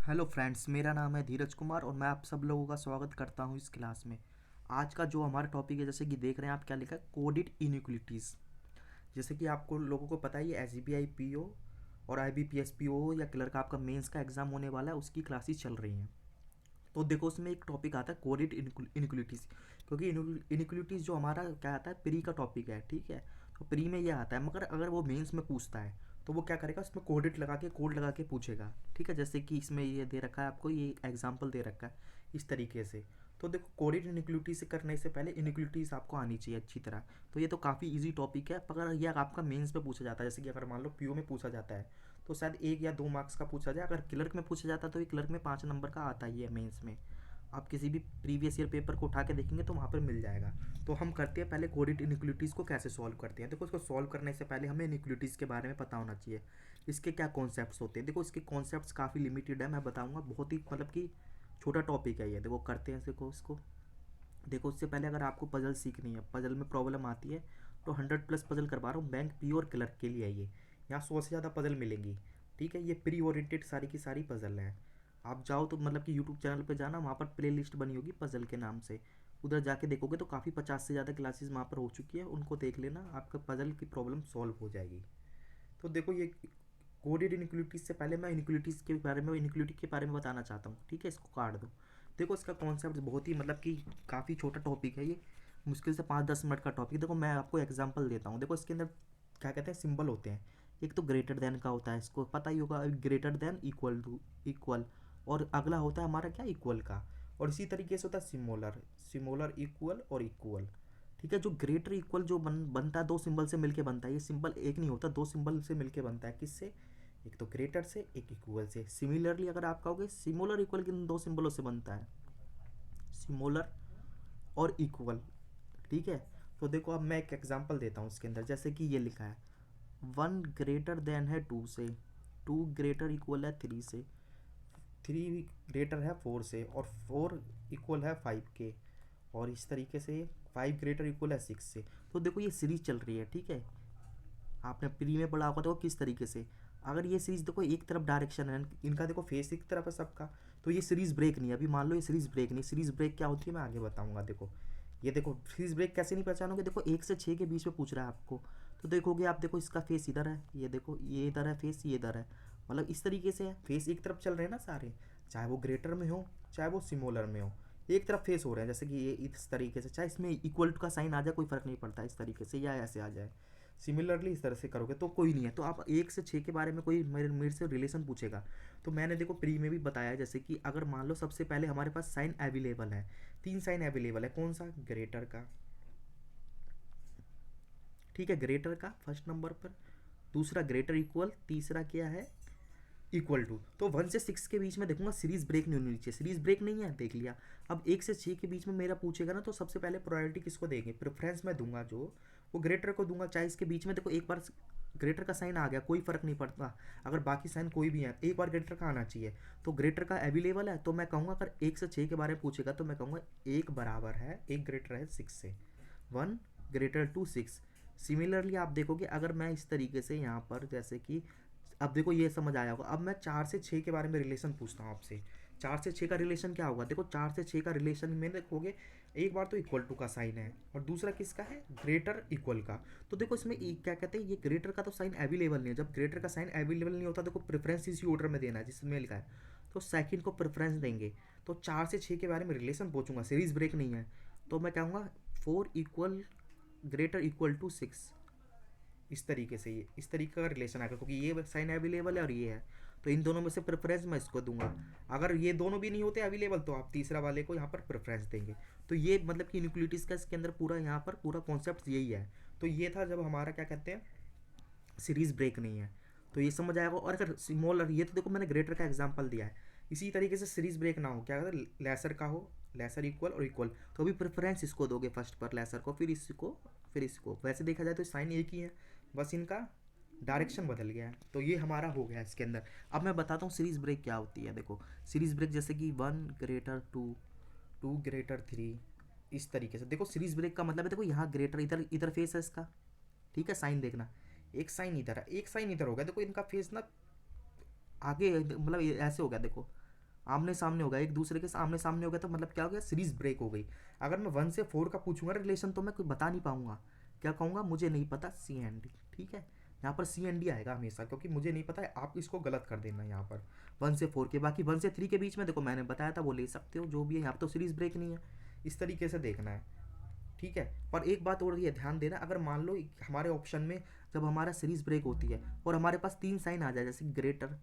Hello friends, मेरा नाम है धीरज कुमार और मैं आप सब लोगों का स्वागत करता हूं इस क्लास में। आज का जो हमारा टॉपिक है, जैसे कि देख रहे हैं आप, क्या लिखा है, कोडिड इनइक्विलिटीज़। जैसे कि आपको लोगों को पता ही है, एसबीआई पीओ और आईबीपीएस पीओ या क्लर्क का आपका मेंस का एग्ज़ाम होने वाला है, उसकी क्लासेस चल रही हैं। तो देखो, उसमें एक टॉपिक आता है कोडिड इनइक्विलिटीज़। क्योंकि इनइक्विलिटीज़ जो हमारा क्या आता है, प्री का टॉपिक है, ठीक है। तो प्री में ये आता है, मगर अगर वो मेंस में पूछता है तो वो क्या करेगा, उसमें कोड लगा के पूछेगा, ठीक है। जैसे कि इसमें ये दे रखा है आपको, ये एग्जाम्पल दे रखा है इस तरीके से। तो देखो, कोडिड इनइक्विलिटी से करने से पहले इनइक्विलिटीज़ आपको आनी चाहिए अच्छी तरह। तो ये तो काफ़ी इजी टॉपिक है, पर यह आपका मेंस में पूछा जाता है। जैसे कि अगर मान लो पीओ में पूछा जाता है तो शायद 1 या 2 मार्क्स का पूछा जाए। अगर क्लर्क में पूछा जाता है तो ये क्लर्क में 5 नंबर का आता ही है मेंस में। आप किसी भी प्रीवियस ईयर पेपर को उठा के देखेंगे तो वहाँ पर मिल जाएगा। तो हम करते हैं पहले कोडिड इनइक्विलिटीज़ को कैसे सॉल्व करते हैं। देखो, इसको सॉल्व करने से पहले हमें इनइक्विलिटीज़ के बारे में पता होना चाहिए, इसके क्या कॉन्सेप्ट्स होते हैं। देखो, इसके कॉन्सेप्ट्स काफ़ी लिमिटेड है, मैं बताऊँगा। बहुत ही मतलब कि छोटा टॉपिक है ये। देखो, करते हैं देखो इसको। देखो, उससे पहले अगर आपको पजल सीखनी है, पजल में प्रॉब्लम आती है, तो 100+ पजल करवा रहा हूँ बैंक पी और क्लर्क के लिए है ये। यहाँ 100 से ज़्यादा पजल मिलेंगी, ठीक है। ये प्री ओरिएंटेड सारी की सारी पजल है। आप जाओ तो मतलब कि यूट्यूब चैनल पे जाना, वहाँ पर प्ले लिस्ट बनी होगी पजल के नाम से। उधर जाके देखोगे तो काफ़ी 50 से ज़्यादा क्लासेस वहाँ पर हो चुकी है, उनको देख लेना, आपका पजल की प्रॉब्लम सॉल्व हो जाएगी। तो देखो, ये कोडेड इनइक्विलिटीज से पहले मैं इनइक्विलिटी के बारे में बताना चाहता हूँ, ठीक है। इसको काट दो। देखो, इसका कॉन्सेप्ट बहुत ही मतलब कि काफ़ी छोटा टॉपिक है ये। मुश्किल से 5-10 मिनट का टॉपिक। देखो, मैं आपको एग्जांपल देता हूँ। देखो, इसके अंदर क्या कहते हैं, सिंबल होते हैं। एक तो ग्रेटर देन का होता है, इसको पता ही होगा, greater than, equal to, equal. और अगला होता है हमारा क्या, इक्वल का। और इसी तरीके से होता है सिमोलर, सिमोलर, इक्वल और इक्वल, ठीक है। जो ग्रेटर इक्वल जो बनता है, 2 सिंबल से मिलके बनता है। ये सिंबल एक नहीं होता, 2 सिंबल से मिलके बनता है। किससे? एक तो ग्रेटर से, एक इक्वल से। सिमिलरली अगर आप कहोगे, सिमोलर इक्वल किन 2 सिंबलों से बनता है, सिमोलर और इक्वल, ठीक है। तो देखो, अब मैं एक एग्जांपल देता हूँ इसके अंदर। जैसे कि ये लिखा है, 1 ग्रेटर देन है 2 से, 2 ग्रेटर इक्वल है 3 से, 3 ग्रेटर है 4 से, और 4 इक्वल है 5 के। और इस तरीके से 5 ग्रेटर इक्वल है 6 से। तो देखो, ये सीरीज चल रही है, ठीक है। आपने प्री में पढ़ा होगा तो किस तरीके से, अगर ये सीरीज देखो एक तरफ डायरेक्शन है इनका, देखो फेस एक तरफ है सबका, तो ये सीरीज ब्रेक नहीं है। अभी मान लो ये सीरीज ब्रेक नहीं, सीरीज ब्रेक क्या होती है मैं आगे बताऊंगा। देखो, ये देखो सीरीज ब्रेक कैसे नहीं पहचानोगे। देखो, 1 से 6 के बीच में पूछ रहा है आपको, तो देखोगे आप, देखो इसका फेस इधर है, ये देखो ये इधर है फेस, ये इधर है। मतलब इस तरीके से है, फेस एक तरफ चल रहे हैं ना सारे, चाहे वो ग्रेटर में हो चाहे वो सिमोलर में हो, एक तरफ फेस हो रहे हैं। जैसे कि ये इस तरीके से, चाहे इसमें इक्वल का साइन आ जाए कोई फ़र्क नहीं पड़ता, इस तरीके से या ऐसे आ जाए। सिमिलरली इस तरह से करोगे तो कोई नहीं है। तो आप 1 से 6 के बारे में कोई मेरे से रिलेशन पूछेगा, तो मैंने देखो प्री में भी बताया, जैसे कि अगर मान लो सबसे पहले हमारे पास साइन अवेलेबल है, 3 साइन अवेलेबल है। कौन सा? ग्रेटर का, ठीक है, ग्रेटर का फर्स्ट नंबर पर। दूसरा ग्रेटर इक्वल, तीसरा क्या है, इक्वल टू। तो 1 से 6 के बीच में देखूंगा सीरीज ब्रेक नहीं होनी चाहिए। सीरीज ब्रेक नहीं है, देख लिया। अब 1 से 6 के बीच में मेरा पूछेगा ना, तो सबसे पहले प्रायोरिटी किसको देंगे, प्रेफरेंस मैं दूंगा जो, वो ग्रेटर को दूंगा। चाहे इसके बीच में देखो एक बार ग्रेटर का साइन आ गया, कोई फर्क नहीं पड़ता। अगर बाकी साइन कोई भी है, एक बार ग्रेटर का आना चाहिए। तो ग्रेटर का अवेलेबल है, तो मैं कहूँगा अगर 1 से 6 के बारे में पूछेगा तो मैं कहूँगा एक बराबर है, एक ग्रेटर है 6 से, 1 ग्रेटर टू 6। सिमिलरली आप देखोगे, अगर मैं इस तरीके से यहाँ पर, जैसे कि अब देखो ये समझ आया होगा। अब मैं 4 से 6 के बारे में रिलेशन पूछता हूँ आपसे। 4 से 6 का रिलेशन क्या होगा? देखो, 4 से 6 का रिलेशन में देखोगे, एक बार तो इक्वल टू का साइन है और दूसरा किसका है, ग्रेटर इक्वल का। तो देखो, इसमें क्या कहते हैं, ये ग्रेटर का तो साइन अवेलेबल नहीं है। जब ग्रेटर का साइन अवेलेबल नहीं होता, देखो प्रेफरेंस इसी ऑर्डर में देना है जिसमें लिखा है, तो सेकंड को प्रेफरेंस देंगे। तो 4 से 6 के बारे में रिलेशन पूछूंगा, सीरीज ब्रेक नहीं है, तो मैं कहूँगा 4 ग्रेटर इक्वल टू 6। इस तरीके से, ये इस तरीके का रिलेशन आएगा, क्योंकि ये साइन अवेलेबल है और ये है। तो इन दोनों में से प्रेफरेंस मैं इसको दूंगा। अगर ये दोनों भी नहीं होते अवेलेबल, तो आप तीसरा वाले को यहाँ पर प्रेफरेंस देंगे। तो ये मतलब कि इनइक्वालिटीज़ का इसके अंदर पूरा यहाँ पर पूरा कॉन्सेप्ट यही है। तो ये था जब हमारा क्या कहते हैं, सीरीज ब्रेक नहीं है। तो ये समझ आएगा। और अगर स्मॉलर, ये तो देखो मैंने ग्रेटर का एग्जांपल दिया है। इसी तरीके से सीरीज ब्रेक ना हो, क्या कहते हैं, लेसर का हो, लेसर इक्वल और इक्वल, तो अभी प्रेफरेंस इसको दोगे फर्स्ट पर, लेसर को, फिर इसको, फिर इसको। वैसे देखा जाए तो साइन एक ही है, बस इनका डायरेक्शन बदल गया है। तो ये हमारा हो गया इसके अंदर। अब मैं बताता हूँ सीरीज ब्रेक क्या होती है। देखो, सीरीज ब्रेक जैसे कि 1 ग्रेटर 2, 2 ग्रेटर 3, इस तरीके से। देखो, सीरीज ब्रेक का मतलब है, देखो यहाँ ग्रेटर, इधर इधर फेस है इसका, ठीक है। साइन देखना, एक साइन इधर है, एक साइन इधर हो गया। देखो इनका फेस ना आगे मतलब ऐसे हो गया, देखो आमने सामने हो गया, एक दूसरे के आमने सामने हो गया, तो मतलब क्या हो गया, सीरीज ब्रेक हो गई। अगर मैं 1 से 4 का पूछूंगा रिलेशन तो मैं कुछ बता नहीं पाऊंगा, क्या कहूँगा, मुझे नहीं पता, CND। ठीक है, यहाँ पर CND आएगा हमेशा, क्योंकि मुझे नहीं पता है, आप इसको गलत कर देना यहाँ पर 1 से 4 के। बाकी 1 से 3 के बीच में देखो मैंने बताया था वो ले सकते हो जो भी है, यहाँ पर तो सीरीज ब्रेक नहीं है, इस तरीके से देखना है। ठीक है, पर एक बात और ये ध्यान देना, अगर मान लो हमारे ऑप्शन में जब हमारा सीरीज ब्रेक होती है और हमारे पास 3 साइन आ जाए, जैसे ग्रेटर,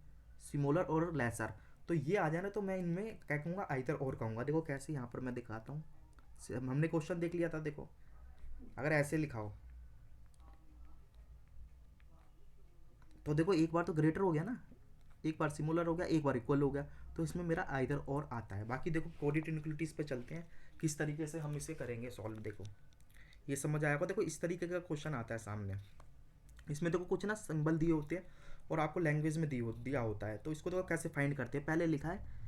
स्मॉलर और लेसर, तो ये आ जाए ना, तो मैं इनमें क्या कहूँगा, आइदर और कहूँगा। देखो कैसे, यहाँ पर मैं दिखाता हूँ, हमने क्वेश्चन देख लिया था। देखो अगर ऐसे लिखा हो तो देखो एक बार तो ग्रेटर हो गया ना, एक बार सिमुलर हो गया, एक बार इक्वल हो गया, तो इसमें मेरा आइदर और आता है। बाकी देखो कोडिट इनक्विलिटीज़ पे चलते हैं, किस तरीके से हम इसे करेंगे सॉल्व। देखो ये समझ आएगा। देखो इस तरीके का क्वेश्चन आता है सामने, इसमें देखो कुछ ना सिंबल दिए होते हैं और आपको लैंग्वेज में दिया होता है, तो इसको देखो कैसे फाइंड करते हैं। पहले लिखा है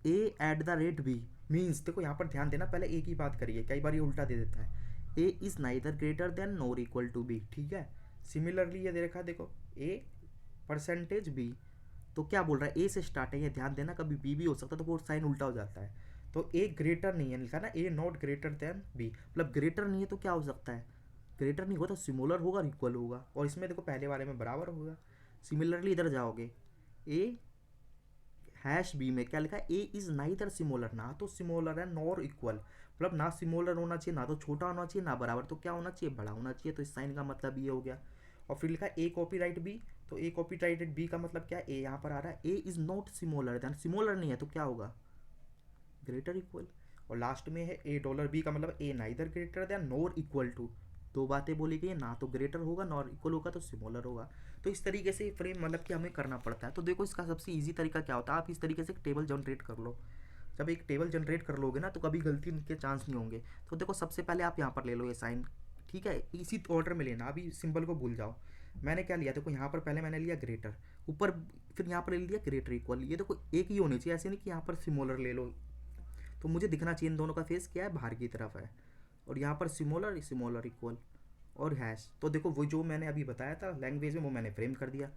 A@B मीन्स, देखो यहाँ पर ध्यान देना, पहले ए की बात करिए, कई बार ये उल्टा दे देता है, A is neither greater than nor equal to B. ठीक है, सिमिलरली ये दे रखा है, देखो A%B, तो क्या बोल रहा है, ए से स्टार्ट है, ये ध्यान देना, कभी बी भी हो सकता है, तो वो साइन उल्टा हो जाता है। तो ए ग्रेटर नहीं है, लिखा ना ए नॉट ग्रेटर देन बी, मतलब ग्रेटर नहीं है तो क्या हो सकता है, ग्रेटर नहीं होगा तो सिमिलर होगा और इक्वल होगा, और इसमें देखो पहले वाले में बराबर होगा। सिमिलरली इधर जाओगे, A#B में क्या लिखा है, ए इज़ नाइदर सिमोलर, ना तो सिमोलर है नॉर इक्वल, मतलब ना सिमोलर होना चाहिए, ना तो छोटा होना चाहिए, ना बराबर, तो क्या होना चाहिए, बड़ा होना चाहिए। तो इस साइन का मतलब ये हो गया। और फिर लिखा है ए कॉपी राइट बी, तो ए कॉपी राइटेड बी का मतलब क्या है, ए यहाँ पर आ रहा है, ए इज़ नॉट सिमोलर देन, सिमोलर नहीं है तो क्या होगा, ग्रेटर इक्वल। और लास्ट में है $A का मतलब A neither greater than nor equal to, दो बातें बोली गई, ना तो ग्रेटर होगा नॉर इक्वल होगा तो सिमोलर होगा। तो इस तरीके से फ्रेम मतलब कि हमें करना पड़ता है। तो देखो इसका सबसे ईजी तरीका क्या होता है, आप इस तरीके से एक टेबल जनरेट कर लो। जब एक टेबल जनरेट कर लोगे ना तो कभी गलती के चांस नहीं होंगे। तो देखो सबसे पहले आप यहाँ पर ले लो ये साइन, ठीक है, इसी ऑर्डर में लेना, अभी सिंबल को भूल जाओ। मैंने क्या लिया, देखो यहाँ पर पहले मैंने लिया ग्रेटर, ऊपर फिर यहाँ पर ले लिया ग्रेटर इक्वल। ये देखो एक ही होनी चाहिए, ऐसे नहीं कि यहाँ पर सिमोलर ले लो, तो मुझे दिखना चाहिए इन दोनों का फेस क्या है, बाहर की तरफ है। और यहाँ पर सिमोलर सिमोलर इक्वल और हैश, तो देखो वो जो मैंने अभी बताया था लैंग्वेज में वो मैंने फ्रेम कर दिया।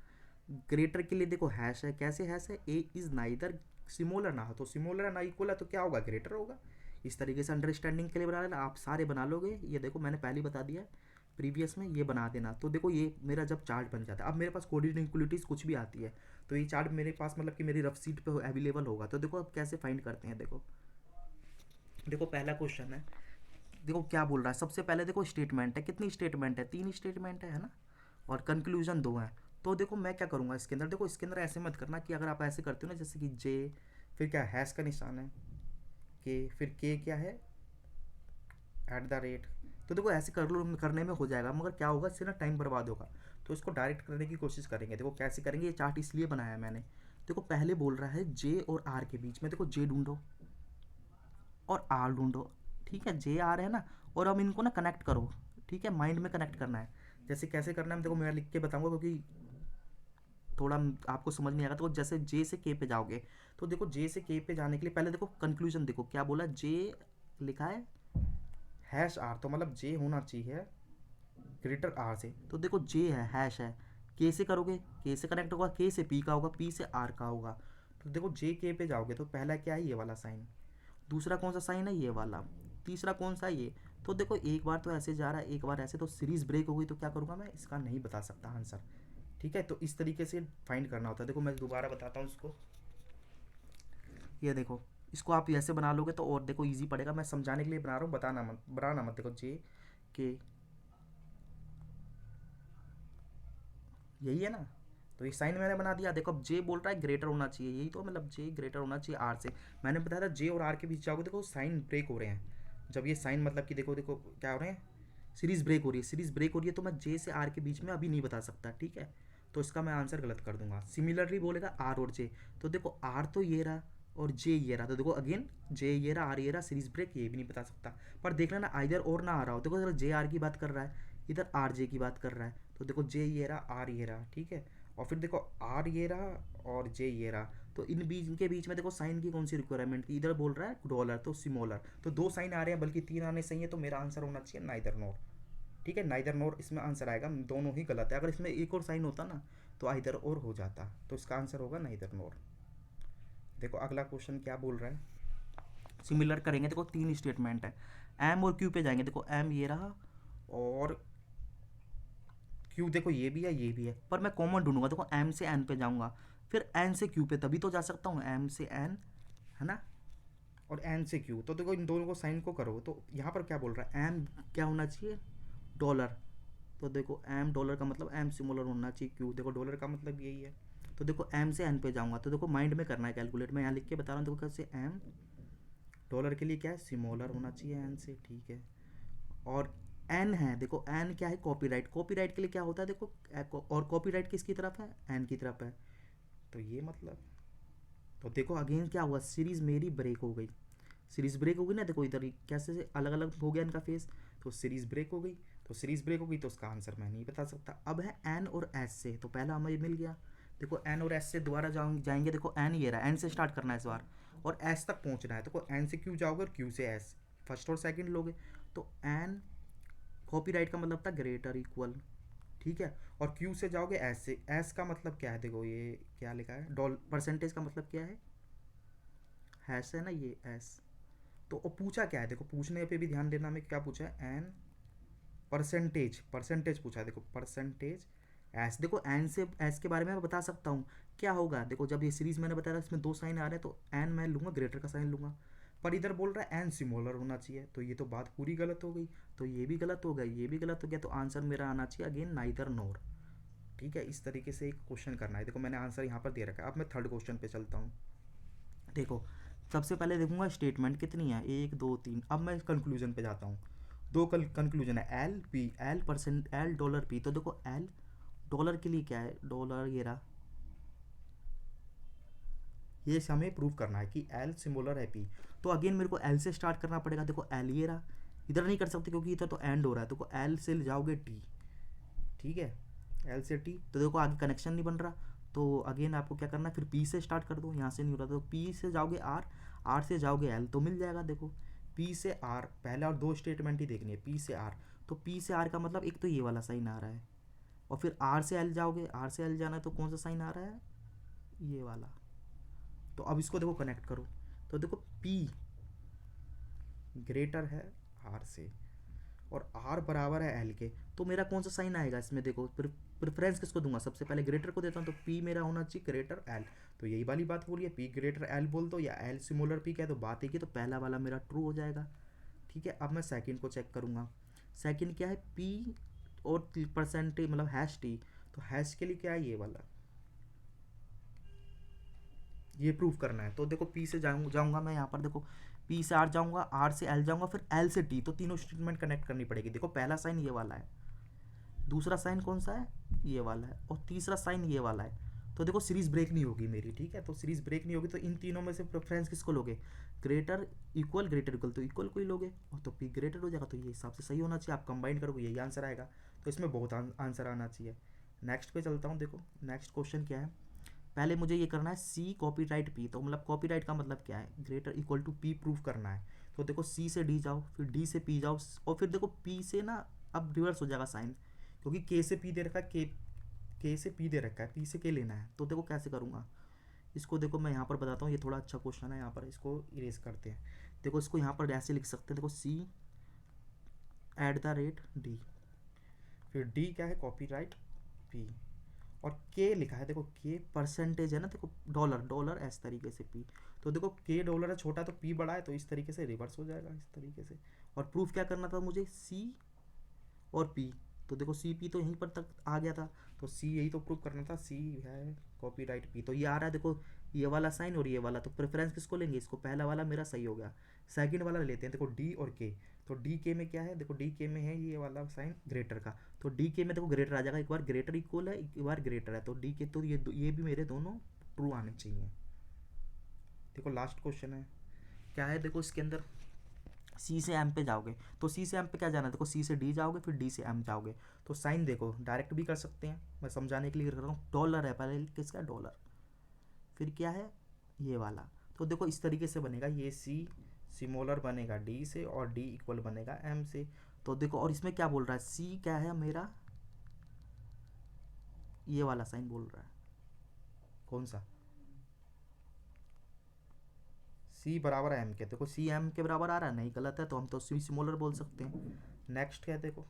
ग्रेटर के लिए देखो हैश है, कैसे हैश है, ए इज़ नाइदर सिमोलर, ना हो तो सिमोलर है, ना इक्वल है तो क्या होगा, ग्रेटर होगा। इस तरीके से अंडरस्टैंडिंग के लिए बना लेना, आप सारे बना लोगे। ये देखो मैंने पहले बता दिया प्रीवियस में, ये बना देना। तो देखो ये मेरा जब चार्ट बन जाता है, अब मेरे पास कोऑर्डिनेट इनक्विलिटीज़ कुछ भी आती है तो ये चार्ट मेरे पास मतलब कि मेरी रफ सीट पे अवेलेबल होगा। तो देखो अब कैसे फाइंड करते हैं। देखो देखो पहला क्वेश्चन है, देखो क्या बोल रहा है, सबसे पहले देखो स्टेटमेंट है, कितनी स्टेटमेंट है, 3 स्टेटमेंट है ना, और कंक्लूजन 2 है। तो देखो मैं क्या करूँगा इसके अंदर, देखो इसके अंदर ऐसे मत करना कि अगर आप ऐसे करते हो ना, जैसे कि जे, फिर क्या हैश का निशान है, के, फिर के क्या है, @ तो देखो ऐसे कर लो, करने में हो जाएगा, मगर क्या होगा, इससे ना टाइम बर्बाद होगा। तो इसको डायरेक्ट करने की कोशिश करेंगे। देखो कैसे करेंगे, ये चार्ट इसलिए बनाया है मैंने। देखो पहले बोल रहा है जे और आर के बीच में, देखो जे ढूंढो और आर ढूंढो, ठीक है, जे आर है ना, और अब इनको ना कनेक्ट करो, ठीक है, माइंड में कनेक्ट करना है। जैसे कैसे करना है देखो मैं लिख के बताऊंगा, क्योंकि थोड़ा आपको समझ नहीं आएगा। तो जैसे जे से के पे जाओगे, तो देखो जे से के पे जाने के लिए पहले देखो कंक्लूजन, देखो क्या बोला, जे लिखा है हैश आर, तो मतलब जे होना चाहिए ग्रेटर आर से। तो देखो जे है, हैश है, के से करोगे, के से कनेक्ट होगा, के से पी का होगा, पी से आर का होगा। तो देखो जे के पे जाओगे तो पहला क्या है, ये वाला साइन, दूसरा कौन सा साइन है, ये वाला, तीसरा कौन सा है, ये। तो देखो एक बार तो ऐसे जा रहा है, एक बार ऐसे, तो सीरीज ब्रेक हो गई, तो क्या करूँगा मैं, इसका नहीं बता सकता आंसर। ठीक है, तो इस तरीके से फाइंड करना होता है। देखो मैं दोबारा बताता हूँ इसको, ये देखो इसको आप ऐसे बना लोगे तो और देखो इजी पड़ेगा, मैं समझाने के लिए बना रहा हूँ, बनाना मत। देखो जे के, यही है ना, तो ये साइन मैंने बना दिया। देखो अब जे बोल रहा है ग्रेटर होना चाहिए, यही तो मतलब जे ग्रेटर होना चाहिए आर से। मैंने बताया था जे और आर के बीच जाओगे, देखो साइन ब्रेक हो रहे हैं। जब ये साइन मतलब कि देखो देखो क्या हो रहे हैं, सीरीज ब्रेक हो रही है, सीरीज ब्रेक हो रही है, तो मैं जे से आर के बीच में अभी नहीं बता सकता, ठीक है, तो इसका मैं आंसर गलत कर दूंगा। सिमिलरली बोलेगा आर और जे, तो देखो आर तो ये रहा और जे ये रहा, तो देखो अगेन जे ये रहा, आर ये रहा, सीरीज ब्रेक ये भी नहीं बता सकता। पर देख लेना आइदर और ना आ रहा हो, देखो अगर जे आर की बात कर रहा है, इधर आर जे की बात कर रहा है, तो देखो जे ये रहा, आर ये रहा, ठीक है, और फिर देखो आर ये रहा और जे ये रहा, तो इन बीच के बीच में देखो साइन की कौन सी रिक्वायरमेंट थी, इधर बोल रहा है डॉलर तो सिमोलर, तो 2 साइन आ रहे हैं बल्कि 3 आने चाहिए, तो मेरा आंसर होना चाहिए नाइदर नोर। ठीक है, नाइदर नोर इसमें आंसर आएगा, दोनों ही गलत है। अगर इसमें एक और साइन होता ना तो आइदर और हो जाता, तो इसका आंसर होगा नाइदर नोर। देखो अगला क्वेश्चन क्या बोल रहा है, सिमिलर करेंगे। देखो 3 स्टेटमेंट है, एम और क्यू पे जाएंगे। देखो एम ये रहा और क्यू देखो ये भी है ये भी है, पर मैं कॉमन ढूंढूंगा। देखो एम से एन पे जाऊंगा, फिर एन से क्यू पे, तभी तो जा सकता हूँ। एम से एन है ना, और एन से क्यू। तो देखो इन दोनों को साइन को करो, तो यहाँ पर क्या बोल रहा है, एम क्या होना चाहिए, डॉलर। तो देखो एम डॉलर का मतलब एम सिमिलर होना चाहिए क्यू, देखो डॉलर का मतलब यही है। तो देखो एम से एन पे जाऊंगा, तो देखो माइंड में करना है कैलकुलेट, मैं यहाँ लिख के बता रहा हूँ। देखो कैसे, एम डॉलर के लिए क्या है, सिमिलर होना चाहिए एन से, ठीक है। और एन है, देखो एन क्या है, कॉपीराइट। कॉपीराइट के लिए क्या होता है, देखो और कॉपीराइट किसकी तरफ है, एन की तरफ है। तो ये मतलब, तो देखो अगेन क्या हुआ, सीरीज मेरी ब्रेक हो गई। सीरीज ब्रेक हो गई ना, देखो इधर कैसे से अलग अलग हो गया इनका फेस, तो सीरीज ब्रेक हो गई। तो सीरीज ब्रेक हो गई तो उसका आंसर मैं नहीं बता सकता। अब है एन और एस से, तो पहला हमें मिल गया। देखो एन और एस से दोबारा जाएंगे। देखो एन ये रहा, एन से स्टार्ट करना है इस बार और एस तक पहुंचना है। देखो एन से क्यू जाओगे और क्यू से एस, फर्स्ट और सेकंड लोगे। तो एन कॉपीराइट का मतलब था ग्रेटर इक्वल, ठीक है। और क्यू से जाओगे एस से, एस का मतलब क्या है, देखो ये क्या लिखा है, डॉल परसेंटेज का मतलब क्या है, हैश है ना ये एस। तो वो पूछा क्या है, देखो पूछने पे भी ध्यान देना, में क्या पूछा है, एन परसेंटेज, परसेंटेज पूछा है। देखो परसेंटेज एस, देखो एन से एस के बारे में मैं बता सकता हूँ क्या होगा। देखो जब ये सीरीज मैंने बताया इसमें 2 साइन आ रहे हैं, तो एन मैं लूँगा, ग्रेटर का साइन लूँगा। पर इधर बोल रहा है एन सिमोलर होना चाहिए, तो ये तो बात पूरी गलत हो गई। तो ये भी गलत हो गया, ये भी गलत हो गया, तो आंसर मेरा आना चाहिए अगेन नाइदर नोर, ठीक है। इस तरीके से एक क्वेश्चन करना है। देखो मैंने आंसर यहाँ पर दे रखा है। अब मैं थर्ड क्वेश्चन पे चलता हूँ। देखो सबसे पहले देखूंगा स्टेटमेंट कितनी है, 1 2 3। अब मैं कंक्लूजन पे जाता हूँ। दो कंक्लूजन है, L P, L percent L dollar P. तो देखो एल डॉलर के लिए क्या है, डॉलर ये रहा, ये हमें प्रूव करना है कि एल सिमिलर है पी। तो अगेन मेरे को एल से स्टार्ट करना पड़ेगा। देखो एल ये रहा, इधर नहीं कर सकते क्योंकि इधर तो एंड हो रहा है। देखो एल से जाओगे टी, ठीक है, एल से टी। तो देखो आगे कनेक्शन नहीं बन रहा, तो अगेन आपको क्या करना है, फिर पी से स्टार्ट कर दो, यहाँ से नहीं हो रहा तो पी से जाओगे आर, आर से जाओगे एल, तो मिल जाएगा। देखो पी से आर, पहले और 2 स्टेटमेंट ही देखनी है, पी से आर। तो पी से आर का मतलब एक तो ये वाला साइन आ रहा है, और फिर आर से एल जाओगे, आर से एल जाना है तो कौन सा साइन आ रहा है, ये वाला। तो अब इसको देखो कनेक्ट करो, तो देखो पी ग्रेटर है आर से और आर बराबर है एल के, तो मेरा कौन सा साइन आएगा इसमें, देखो प्रेफरेंस किसको दूंगा, सबसे पहले ग्रेटर को देता हूँ। तो पी मेरा होना चाहिए ग्रेटर एल, तो यही वाली बात बोली है, पी ग्रेटर एल बोल दो या एल सिमोलर पी कह दो, बात एक ही। तो पहला वाला मेरा ट्रू हो जाएगा, ठीक है। अब मैं सेकंड को चेक करूँगा। सेकंड क्या है, पी और परसेंटेज मतलब हैश टी। तो हैश के लिए क्या है, ये वाला, ये प्रूफ करना है। तो देखो पी से जाऊँगा मैं यहाँ पर, देखो पी से आर जाऊँगा, आर से एल जाऊँगा, फिर एल से टी। तो तीनों स्टेटमेंट कनेक्ट करनी पड़ेगी। देखो पहला साइन ये वाला है, दूसरा साइन कौन सा है, ये वाला है, और तीसरा साइन ये वाला है। तो देखो सीरीज ब्रेक नहीं होगी मेरी, ठीक है। तो सीरीज ब्रेक नहीं होगी, तो इन तीनों में से प्रेफरेंस किसको लोगे, ग्रेटर इक्वल तो इक्वल को ही लोगे, और तो पी ग्रेटर हो जाएगा। तो ये हिसाब से सही होना चाहिए, आप कंबाइन करोगे यही आंसर आएगा। तो इसमें बहुत आंसर आना चाहिए। नेक्स्ट पे चलता हूँ। देखो नेक्स्ट क्वेश्चन क्या है, पहले मुझे ये करना है सी कॉपीराइट पी। तो मतलब कॉपीराइट का मतलब क्या है, greater equal to P proof करना है। तो देखो सी से डी जाओ, फिर डी से पी जाओ, और फिर देखो पी से ना, अब रिवर्स हो जाएगा साइन, क्योंकि के से पी दे रखा है, के से पी दे रखा है, पी से के लेना है। तो देखो कैसे करूँगा इसको, देखो मैं यहाँ पर बताता हूँ, ये थोड़ा अच्छा क्वेश्चन है। यहाँ पर इसको इरेज करते हैं। देखो इसको यहाँ पर ऐसे लिख सकते हैं, देखो सी @डी, फिर डी क्या है, कॉपीराइट पी, और के लिखा है, देखो के परसेंटेज है ना, देखो डॉलर, डॉलर इस तरीके से पी। तो देखो के डॉलर है छोटा तो पी बड़ा है, तो इस तरीके से रिवर्स हो जाएगा इस तरीके से। और प्रूफ क्या करना था मुझे, सी और पी। तो देखो सी पी तो यहीं पर तक आ गया था, तो सी यही तो प्रूफ करना था, सी है कॉपीराइट पी। तो ये आ रहा है, देखो ये वाला साइन और ये वाला। तो प्रेफरेंस किसको लेंगे, इसको, पहला वाला मेरा सही हो गया। सेकंड वाला लेते हैं, देखो डी और के। तो डी के में क्या है, देखो डी के में है ये वाला साइन ग्रेटर का। तो डी के में देखो ग्रेटर आ जाएगा, एक बार ग्रेटर इक्वल है, एक बार ग्रेटर है, तो डी के, तो ये भी मेरे दोनों ट्रू आने चाहिए। देखो लास्ट क्वेश्चन है, क्या है, देखो इसके अंदर सी से एम पे जाओगे, तो सी से एम पे क्या जाना है, देखो सी से डी जाओगे, फिर डी से एम जाओगे। तो साइन देखो डायरेक्ट भी कर सकते हैं, मैं समझाने के लिए कर रहा हूँ। डॉलर है पहले, किसका डॉलर, फिर क्या है ये वाला। तो देखो इस तरीके से बनेगा, ये सी सिमोलर बनेगा डी से, और डी इक्वल बनेगा एम से। तो देखो, और इसमें क्या बोल रहा है, सी क्या है मेरा, ये वाला साइन बोल रहा है, कौन सा, सी बराबर एम के, देखो सी एम के बराबर आ रहा है, नहीं गलत है, तो हम तो सी स्मॉलर बोल सकते हैं। नेक्स्ट क्या है, देखो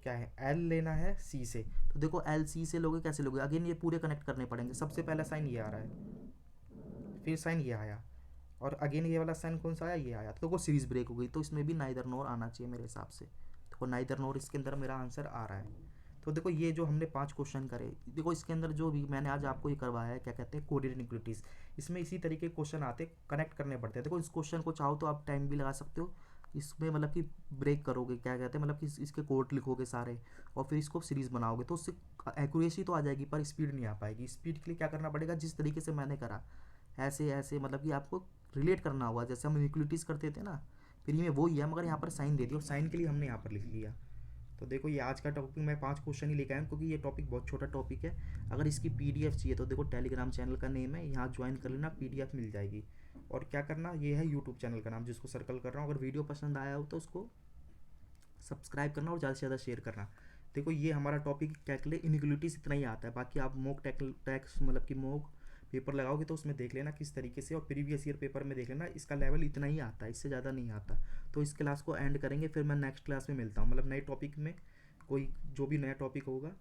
क्या है, एल लेना है सी से, तो देखो एल सी से लोगे, कैसे लोगे, अगेन ये पूरे कनेक्ट करने पड़ेंगे। सबसे पहला साइन ये आ रहा है, फिर साइन ये आया, और अगेन ये वाला साइन कौन सा आया, ये आया, तो वो सीरीज ब्रेक हो गई, तो इसमें भी नाइदर नोर आना चाहिए मेरे हिसाब से। देखो नाइदर नोर इसके अंदर मेरा आंसर आ रहा है। तो देखो ये जो हमने 5 क्वेश्चन करे, देखो इसके अंदर जो भी मैंने आज आपको ये करवाया है, क्या कहते हैं, कोडेड इनइक्वालिटीज़, इसमें इसी तरीके के क्वेश्चन आते, कनेक्ट करने पड़ते हैं। देखो इस क्वेश्चन को चाहो तो आप टाइम भी लगा सकते हो, इसमें मतलब कि ब्रेक करोगे, क्या कहते हैं, मतलब कि इसके कोड लिखोगे सारे, और फिर इसको सीरीज बनाओगे, तो उससे एक्यूरेसी तो आ जाएगी पर स्पीड नहीं आ पाएगी। स्पीड के लिए क्या करना पड़ेगा, जिस तरीके से मैंने करा, ऐसे ऐसे मतलब कि आपको रिलेट करना होगा, जैसे हम इक्वलिटीज़ करते थे ना, फिर ये वो ही है, मगर यहाँ पर साइन दे दिया, और साइन के लिए हमने यहाँ पर लिख लिया। तो देखो ये आज का टॉपिक मैं 5 क्वेश्चन ही लेके आया हूँ, क्योंकि ये टॉपिक बहुत छोटा टॉपिक है। अगर इसकी पीडीएफ चाहिए तो देखो टेलीग्राम चैनल का नेम है, यहाँ ज्वाइन कर लेना, पीडीएफ मिल जाएगी। और क्या करना, ये है यूट्यूब चैनल का नाम, जिसको सर्कल कर रहा हूँ। अगर वीडियो पसंद आया हो तो उसको सब्सक्राइब करना और ज़्यादा से ज़्यादा शेयर करना। देखो ये हमारा टॉपिक कैलकुलेट इनइक्वलिटीज़ इतना ही आता है, बाकी आप मॉक टैक्स मतलब कि मॉक पेपर लगाओगे तो उसमें देख लेना किस तरीके से, और प्रीवियस ईयर पेपर में देख लेना, इसका लेवल इतना ही आता है, इससे ज़्यादा नहीं आता। तो इस क्लास को एंड करेंगे, फिर मैं नेक्स्ट क्लास में मिलता हूँ, मतलब नए टॉपिक में, कोई जो भी नया टॉपिक होगा